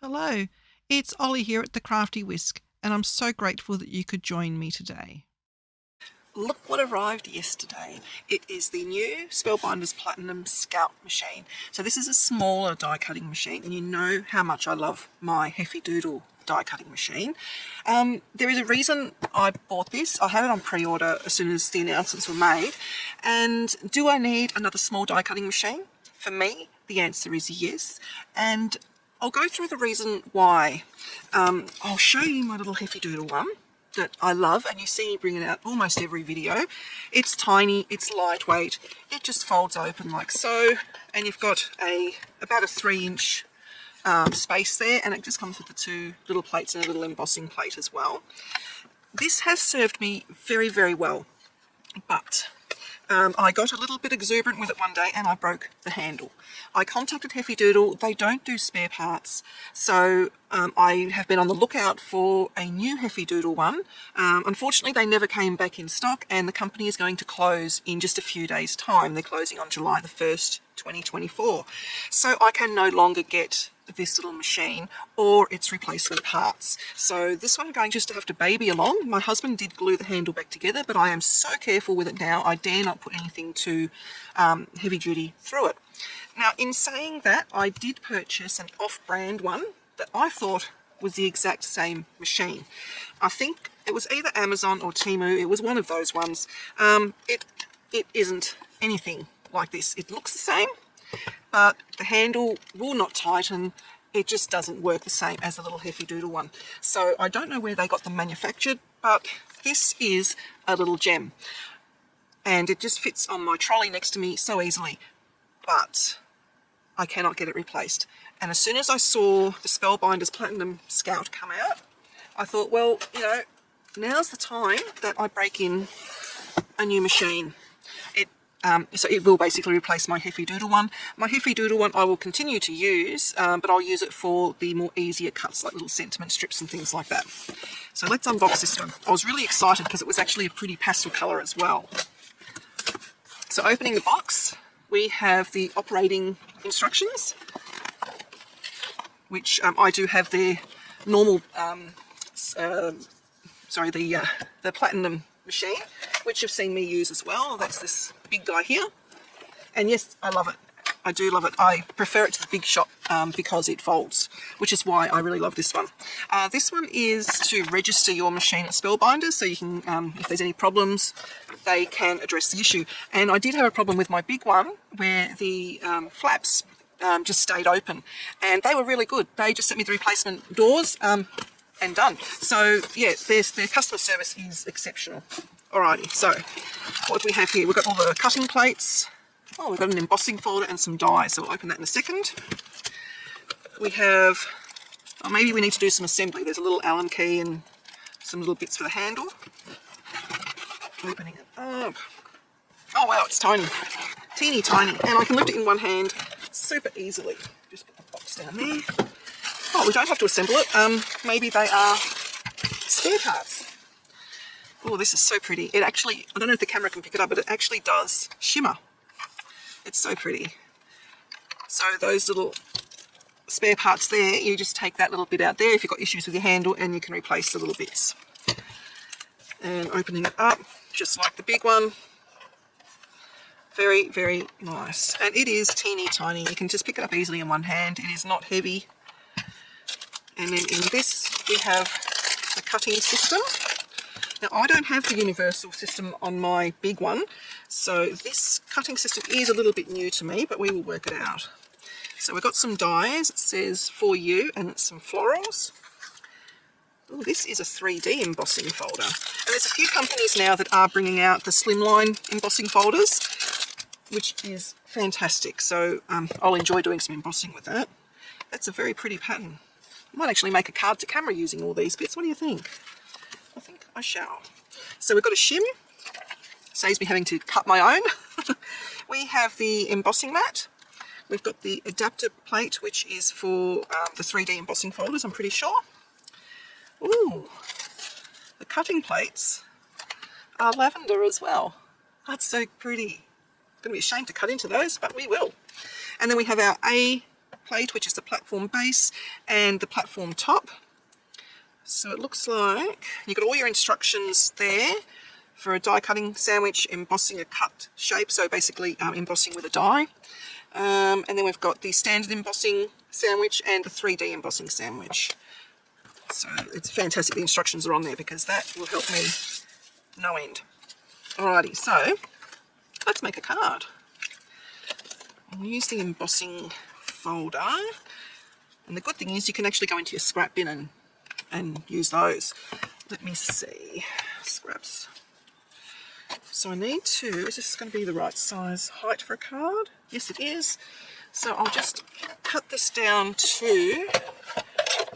Hello, it's Ollie here at the Crafty Whisk, and I'm so grateful that you could join me today. Look what arrived yesterday. It is the new Spellbinders Platinum Scout machine. So this is a smaller die cutting machine, and you know how much I love my Hefty Doodle die cutting machine. There is a reason I bought this. I had it on pre-order as soon as the announcements were made. And do I need another small die cutting machine? For me, the answer is yes. And I'll go through the reason why. I'll show you my little Hefty Doodle one that I love, and you see me bring it out almost every video. It's tiny, it's lightweight, it just folds open like so, and you've got about a 3-inch space there, and it just comes with the 2 little plates and a little embossing plate as well. This has served me very, very well, but I got a little bit exuberant with it one day and I broke the handle. I contacted Hefty Doodle. They don't do spare parts, so I have been on the lookout for a new Hefty Doodle one. Unfortunately, they never came back in stock, and the company is going to close in just a few days' time. They're closing on July the 1st, 2024. So I can no longer get this little machine or its replacement parts. So this one I'm going just to have to baby along. My husband did glue the handle back together, but I am so careful with it now, I dare not put anything too heavy duty through it. Now, in saying that, I did purchase an off-brand one that I thought was the exact same machine. I think it was either Amazon or Temu. It was one of those ones. It isn't anything like this. It looks the same, but the handle will not tighten. It just doesn't work the same as the little Hefty Doodle one. So I don't know where they got them manufactured, but this is a little gem. And it just fits on my trolley next to me so easily. But I cannot get it replaced. And as soon as I saw the Spellbinders Platinum Scout come out, I thought, well, you know, now's the time that I break in a new machine. So it will basically replace my Hefty Doodle one. My Hefty Doodle one I will continue to use, but I'll use it for the more easier cuts, like little sentiment strips and things like that. So let's unbox this one. I was really excited because it was actually a pretty pastel colour as well. So opening the box, we have the operating instructions, which I do have their normal, the Platinum machine, which you've seen me use as well. That's this big guy here, and yes, I love it. I do love it. I prefer it to the big shop because it folds, which is why I really love this one. This one is to register your machine at Spellbinders, so you can, if there's any problems, they can address the issue. And I did have a problem with my big one where the flaps just stayed open, and they were really good. They just sent me the replacement doors and done. So yeah, their customer service is exceptional. Alrighty, so what do we have here? We've got all the cutting plates. Oh, we've got an embossing folder and some dies, so we'll open that in a second. We have, oh, maybe we need to do some assembly. There's a little Allen key and some little bits for the handle. Opening it up. Oh wow, it's tiny. Teeny tiny. And I can lift it in one hand super easily. Just put the box down there. Oh, we don't have to assemble it. Maybe they are spare parts. Oh, this is so pretty. It actually, I don't know if the camera can pick it up, but it actually does shimmer. It's so pretty. So those little spare parts there, you just take that little bit out there if you've got issues with your handle, and you can replace the little bits. And opening it up, just like the big one. Very, very nice. And it is teeny tiny. You can just pick it up easily in one hand. It is not heavy. And then in this, we have the cutting system. Now, I don't have the universal system on my big one, so this cutting system is a little bit new to me, but we will work it out. So we've got some dies. It says for you, and it's some florals. Oh, this is a 3D embossing folder. And there's a few companies now that are bringing out the slimline embossing folders, which is fantastic. So I'll enjoy doing some embossing with that. That's a very pretty pattern. I might actually make a card to camera using all these bits. What do you think? I think I shall. So we've got a shim. Saves me having to cut my own. We have the embossing mat. We've got the adapter plate, which is for the 3D embossing folders, I'm pretty sure. Ooh, the cutting plates are lavender as well. That's so pretty. It's going to be a shame to cut into those, but we will. And then we have our A plate, which is the platform base and the platform top. So it looks like you've got all your instructions there for a die cutting sandwich, embossing a cut shape, so basically embossing with a die. And then we've got the standard embossing sandwich and the 3D embossing sandwich. So it's fantastic the instructions are on there, because that will help me no end. Alrighty, so let's make a card. I'll use the embossing folder, and the good thing is you can actually go into your scrap bin and use those. Let me see, scraps. So I need to, is this going to be the right size height for a card? Yes it is. So I'll just cut this down to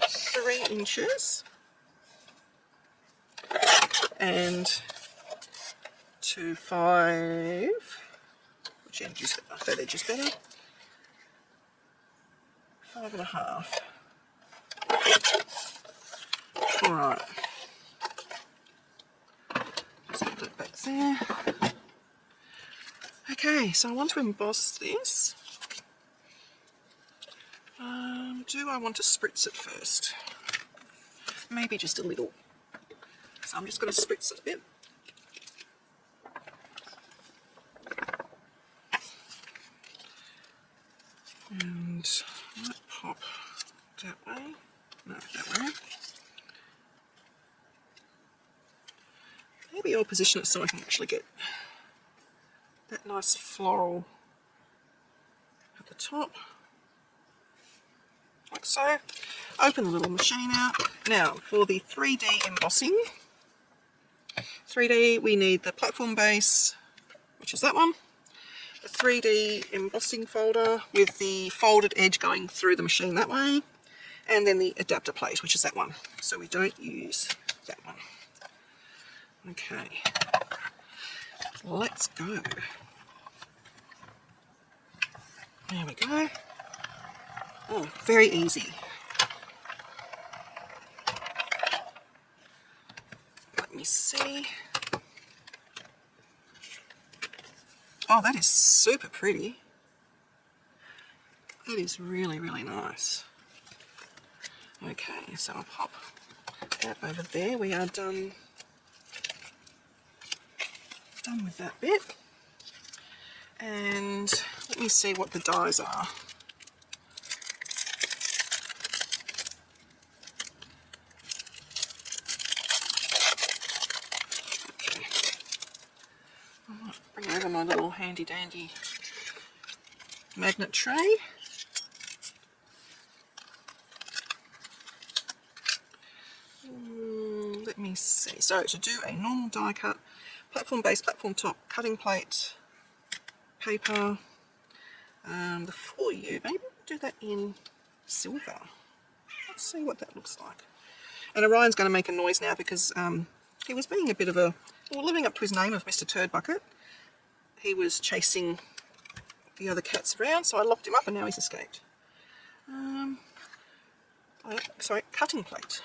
3 inches and to 5, which end is that edge is better, 5.5. Alright, just put that back there. Okay, so I want to emboss this. Do I want to spritz it first? Maybe just a little. So I'm just going to spritz it a bit. And I might pop that way. No, that way. Maybe I'll position it so I can actually get that nice floral at the top. Like so. Open the little machine out. Now for the 3D embossing. 3D, we need the platform base, which is that one. The 3D embossing folder with the folded edge going through the machine that way. And then the adapter plate, which is that one. So we don't use that one. Okay. Let's go. There we go. Oh, very easy. Let me see. Oh, that is super pretty. That is really, really nice. Okay, so I'll pop that over there. We are done with that bit. And let me see what the dies are. Okay. I might bring over my little handy dandy magnet tray. Let me see. So to do a normal die cut, platform base, platform top, cutting plate, paper, the for you, maybe we'll do that in silver. Let's see what that looks like. And Orion's going to make a noise now because he was being a bit of a, well, living up to his name of Mr. Turdbucket. He was chasing the other cats around, so I locked him up and now he's escaped. Sorry, cutting plate.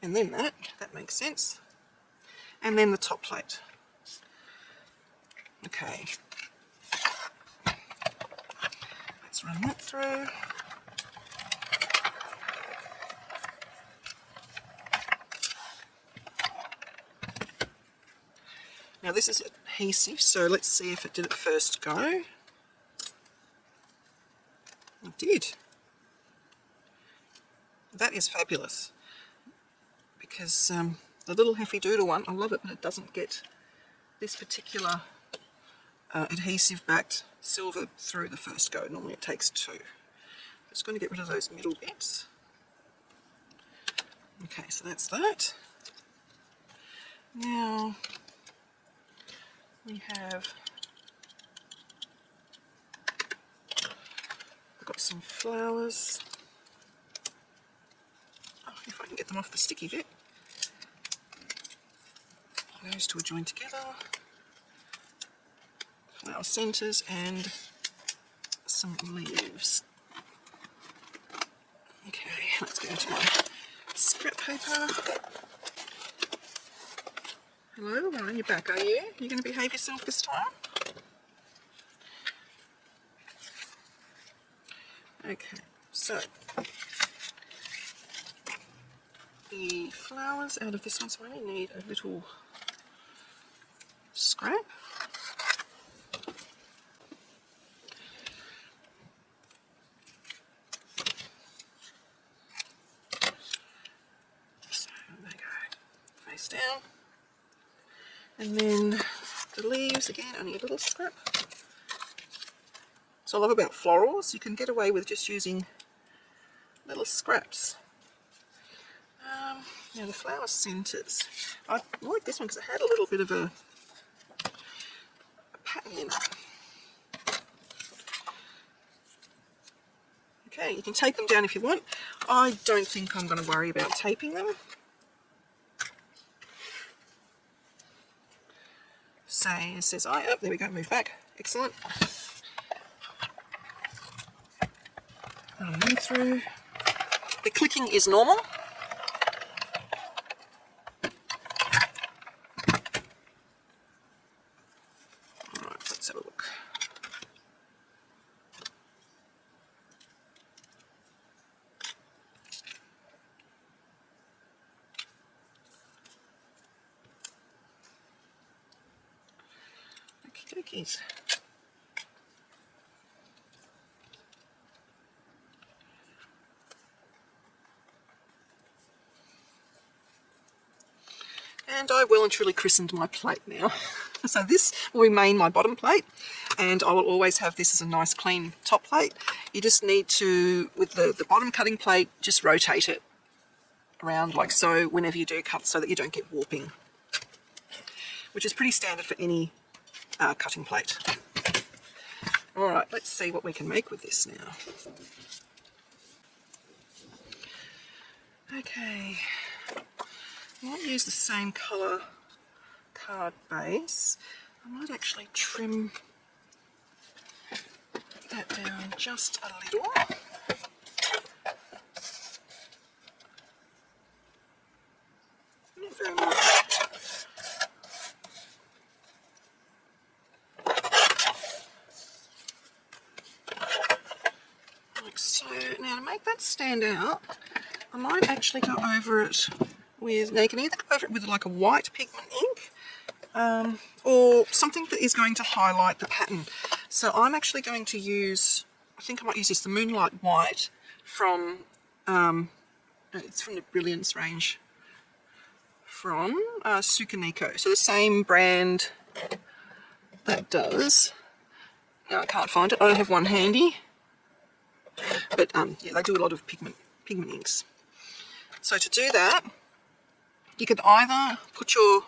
And then that makes sense. And then the top plate. Okay. Let's run that through. Now this is adhesive, so let's see if it did it first go. It did. That is fabulous. Because the little Heffy Doodle one, I love it, but it doesn't get this particular adhesive backed silver through the first go. Normally it takes 2. Just going to get rid of those middle bits. Okay, so that's that. Now we have, I've got some flowers. Oh, if I can get them off the sticky bit. Those two are joined together. Flower centres and some leaves. Okay, let's go into my scrap paper. Hello, Ryan, you're back, are you? You're going to behave yourself this time? Okay, so the flowers out of this one, so I only need a little scrap. So there we go, face down. And then the leaves, again, only a little scrap. So I love about florals, you can get away with just using little scraps. Now the flower centres, I like this one because it had a little bit of a pattern in it. Okay, you can tape them down if you want. I don't think I'm going to worry about taping them. Says I. Oh, there we go, move back. Excellent. I'll move through. The clicking is normal. Alright, let's have a look. Okie dokies. And I well and truly christened my plate now. So this will remain my bottom plate, and I will always have this as a nice clean top plate. You just need to, with the bottom cutting plate, just rotate it around like so whenever you do cut, so that you don't get warping, which is pretty standard for any cutting plate. Alright, let's see what we can make with this now. Okay, I might use the same colour card base. I might actually trim that down just a little. Not very much. Like so. Now to make that stand out, I might actually go over it with, now you can either go over it with like a white pigment ink, or something that is going to highlight the pattern. So I'm actually going to use, I think I might use this, the Moonlight White from, it's from the Brilliance range, from Sukaniko. So the same brand that does, now I can't find it, I don't have one handy, but yeah, they do a lot of pigment inks. So to do that, you could either put your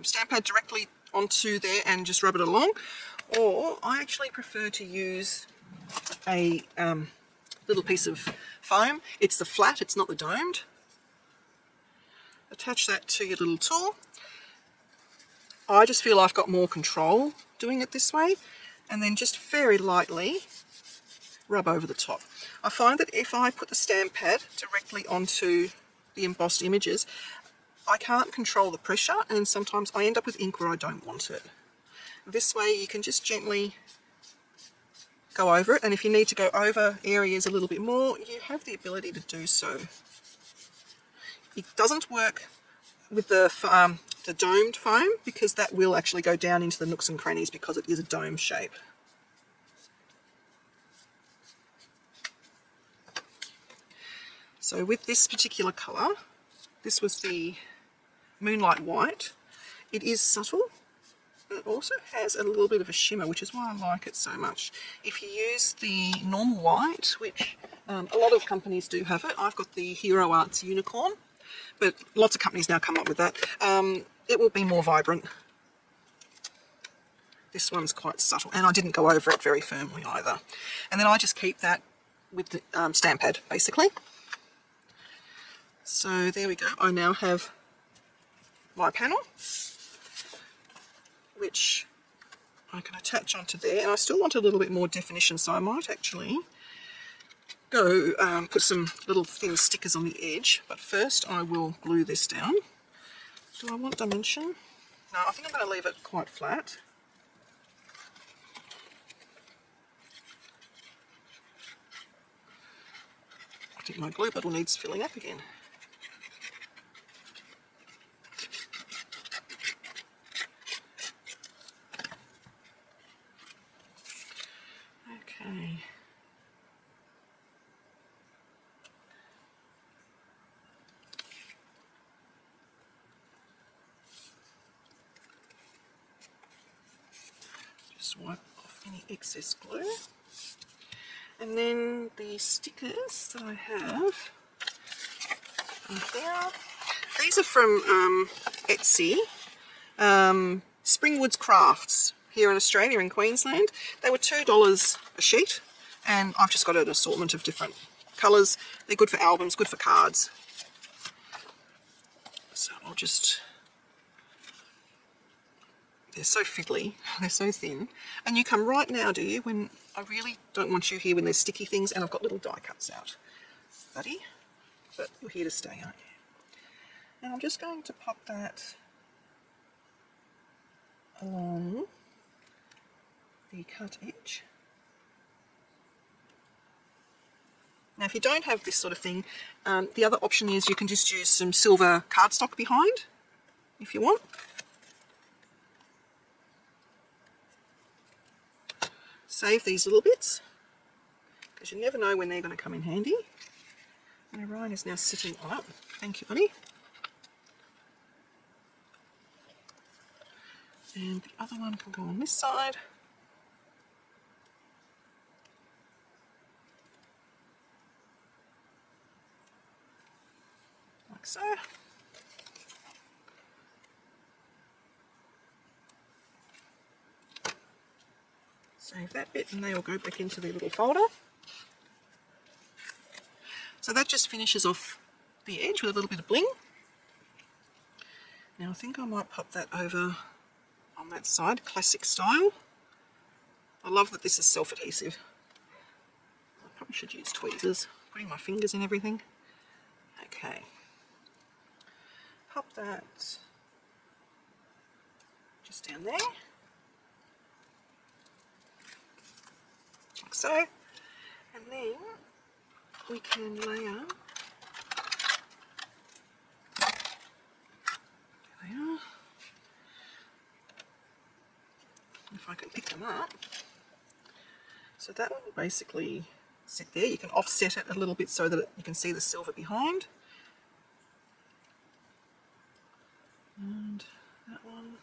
stamp pad directly onto there and just rub it along, or I actually prefer to use a little piece of foam. It's the flat, it's not the domed. Attach that to your little tool. I just feel I've got more control doing it this way, and then just very lightly rub over the top. I find that if I put the stamp pad directly onto the embossed images, I can't control the pressure, and sometimes I end up with ink where I don't want it. This way you can just gently go over it, and if you need to go over areas a little bit more, you have the ability to do so. It doesn't work with the domed foam, because that will actually go down into the nooks and crannies because it is a dome shape. So with this particular colour, this was the Moonlight White, it is subtle, and it also has a little bit of a shimmer, which is why I like it so much. If you use the normal white, which a lot of companies do have it, I've got the Hero Arts Unicorn, but lots of companies now come up with that, it will be more vibrant. This one's quite subtle, and I didn't go over it very firmly either. And then I just keep that with the stamp pad, basically. So there we go, I now have my panel, which I can attach onto there, and I still want a little bit more definition, so I might actually go put some little thin stickers on the edge, but first I will glue this down. Do I want dimension? No, I think I'm going to leave it quite flat. think my glue bottle needs filling up again. Okay. Just wipe off any excess glue. And then the stickers that I have are here. These are from Etsy, Springwoods Crafts here in Australia, in Queensland. They were $2 a sheet, and I've just got an assortment of different colours. They're good for albums, good for cards. So I'll just... They're so fiddly, they're so thin. And you come right now, do you, when I really don't want you here when there's sticky things and I've got little die cuts out, buddy. But you're here to stay, aren't you? And I'm just going to pop that along the cut edge. Now if you don't have this sort of thing, the other option is you can just use some silver cardstock behind, if you want. Save these little bits, because you never know when they're going to come in handy. And Orion is now sitting on it. Thank you, buddy. And the other one can go on this side. Like so. Save that bit and they will go back into their little folder. So that just finishes off the edge with a little bit of bling. Now I think I might pop that over on that side, classic style. I love that this is self-adhesive. I probably should use tweezers, putting my fingers in everything. Okay. Pop that just down there. Like so. And then we can layer. There they are. If I can pick them up. So that will basically sit there. You can offset it a little bit so that you can see the silver behind. And that one.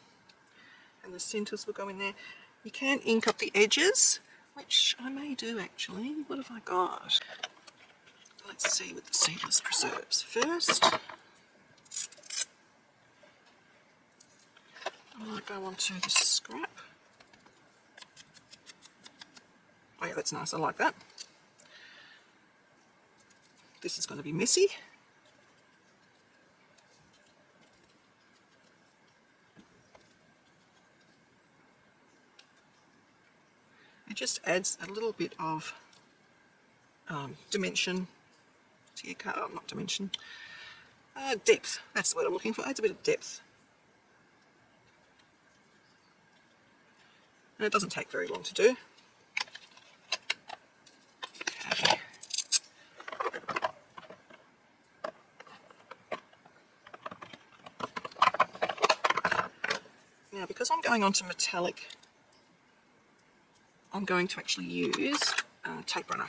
And the centres will go in there. You can ink up the edges, which I may do actually. What have I got? Let's see with the seedless preserves first. I might go on to the scrap. Oh yeah, that's nice, I like that. This is going to be messy. It just adds a little bit of dimension to your card. Oh, not dimension. Depth. That's the word I'm looking for. Adds a bit of depth. And it doesn't take very long to do. Okay. Now, because I'm going on to metallic, I'm going to actually use tape runner.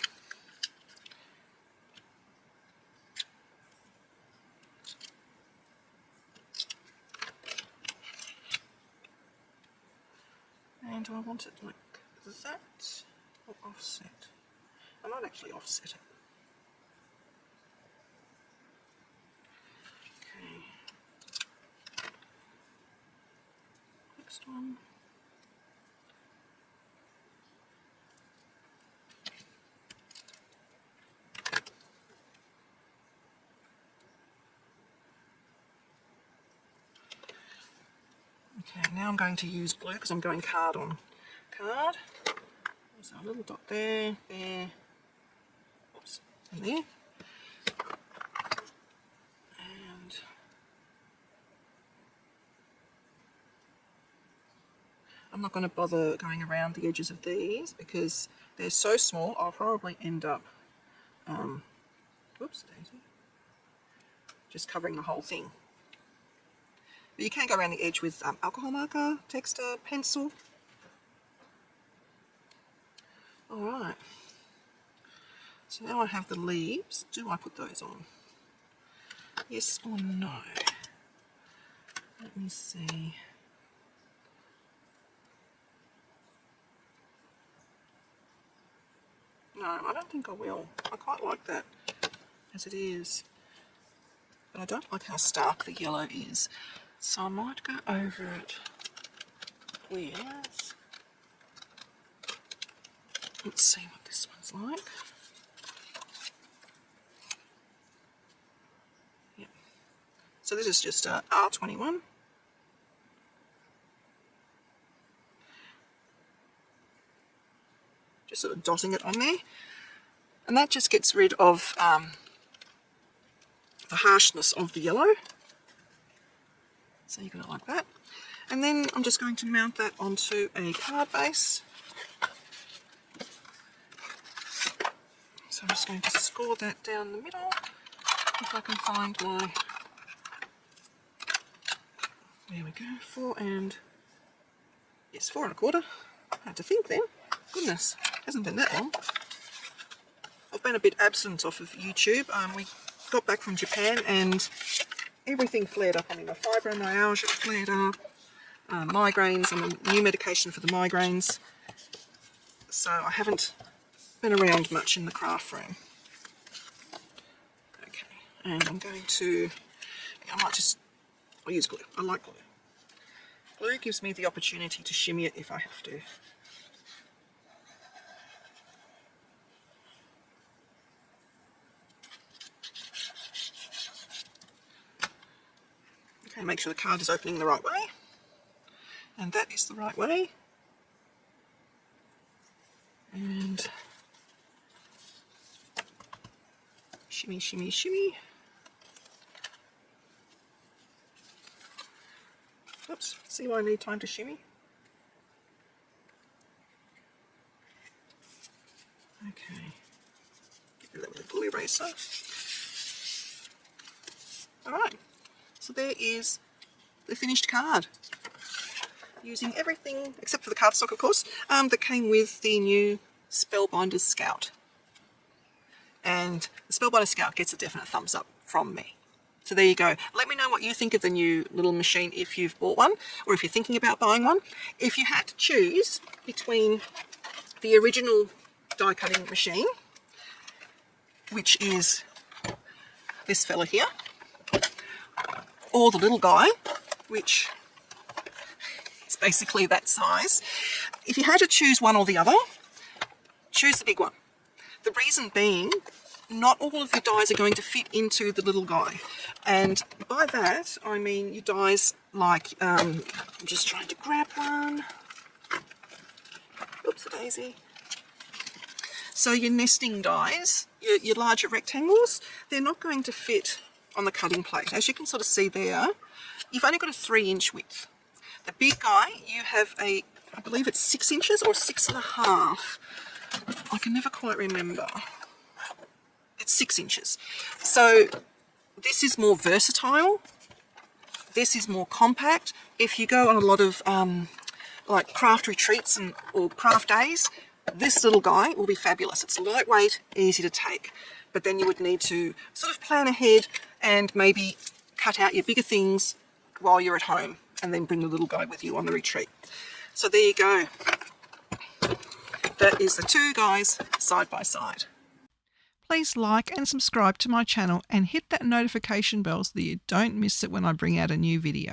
And do I want it like that or offset? I might actually offset it. Okay. Next one. Okay, now I'm going to use glue because I'm going card on card. There's a little dot there, there, oops, and there. And I'm not going to bother going around the edges of these because they're so small I'll probably end up Oops, daisy. Just covering the whole thing. But you can go around the edge with alcohol marker, texter, pencil. Alright. So now I have the leaves. Do I put those on? Yes or no? Let me see. No, I don't think I will. I quite like that as it is. But I don't like how stark the yellow is. So I might go over it with... Let's see what this one's like. Yep. So this is just R21. Just sort of dotting it on there. And that just gets rid of the harshness of the yellow. So you got it like that. And then I'm just going to mount that onto a card base. So I'm just going to score that down the middle. If I can find my... There we go, 4 and... Yes, 4 1/4. I had to think then. Goodness, hasn't been that long. I've been a bit absent off of YouTube. We got back from Japan and everything flared up. I mean, my fibromyalgia flared up, migraines, and a new medication for the migraines. So I haven't been around much in the craft room. Okay, and I'm going to, I'll use glue. I like glue. Glue gives me the opportunity to shimmy it if I have to. Okay, make sure the card is opening the right way. And that is the right way. And shimmy, shimmy, shimmy. Oops, see why I need time to shimmy? Okay, get rid of that with a glue eraser. Alright, so there is the finished card. Using everything, except for the cardstock of course, that came with the new Spellbinders Scout. And the Spellbinders Scout gets a definite thumbs up from me. So there you go. Let me know what you think of the new little machine if you've bought one, or if you're thinking about buying one. If you had to choose between the original die cutting machine, which is this fella here, or the little guy, which is basically that size. If you had to choose one or the other, choose the big one. The reason being, not all of your dies are going to fit into the little guy. And by that, I mean your dies like, I'm just trying to grab one. Oops, a daisy. So your nesting dies, your larger rectangles, they're not going to fit on the cutting plate. As you can sort of see there, you've only got a 3-inch width. The big guy, you have I believe it's 6 inches or 6.5. I can never quite remember. It's 6 inches. So this is more versatile. This is more compact. If you go on a lot of like craft retreats or craft days, this little guy will be fabulous. It's lightweight, easy to take. But then you would need to sort of plan ahead and maybe cut out your bigger things while you're at home and then bring the little guy with you on the retreat. So there you go. That is the two guys side by side. Please like and subscribe to my channel and hit that notification bell so that you don't miss it when I bring out a new video.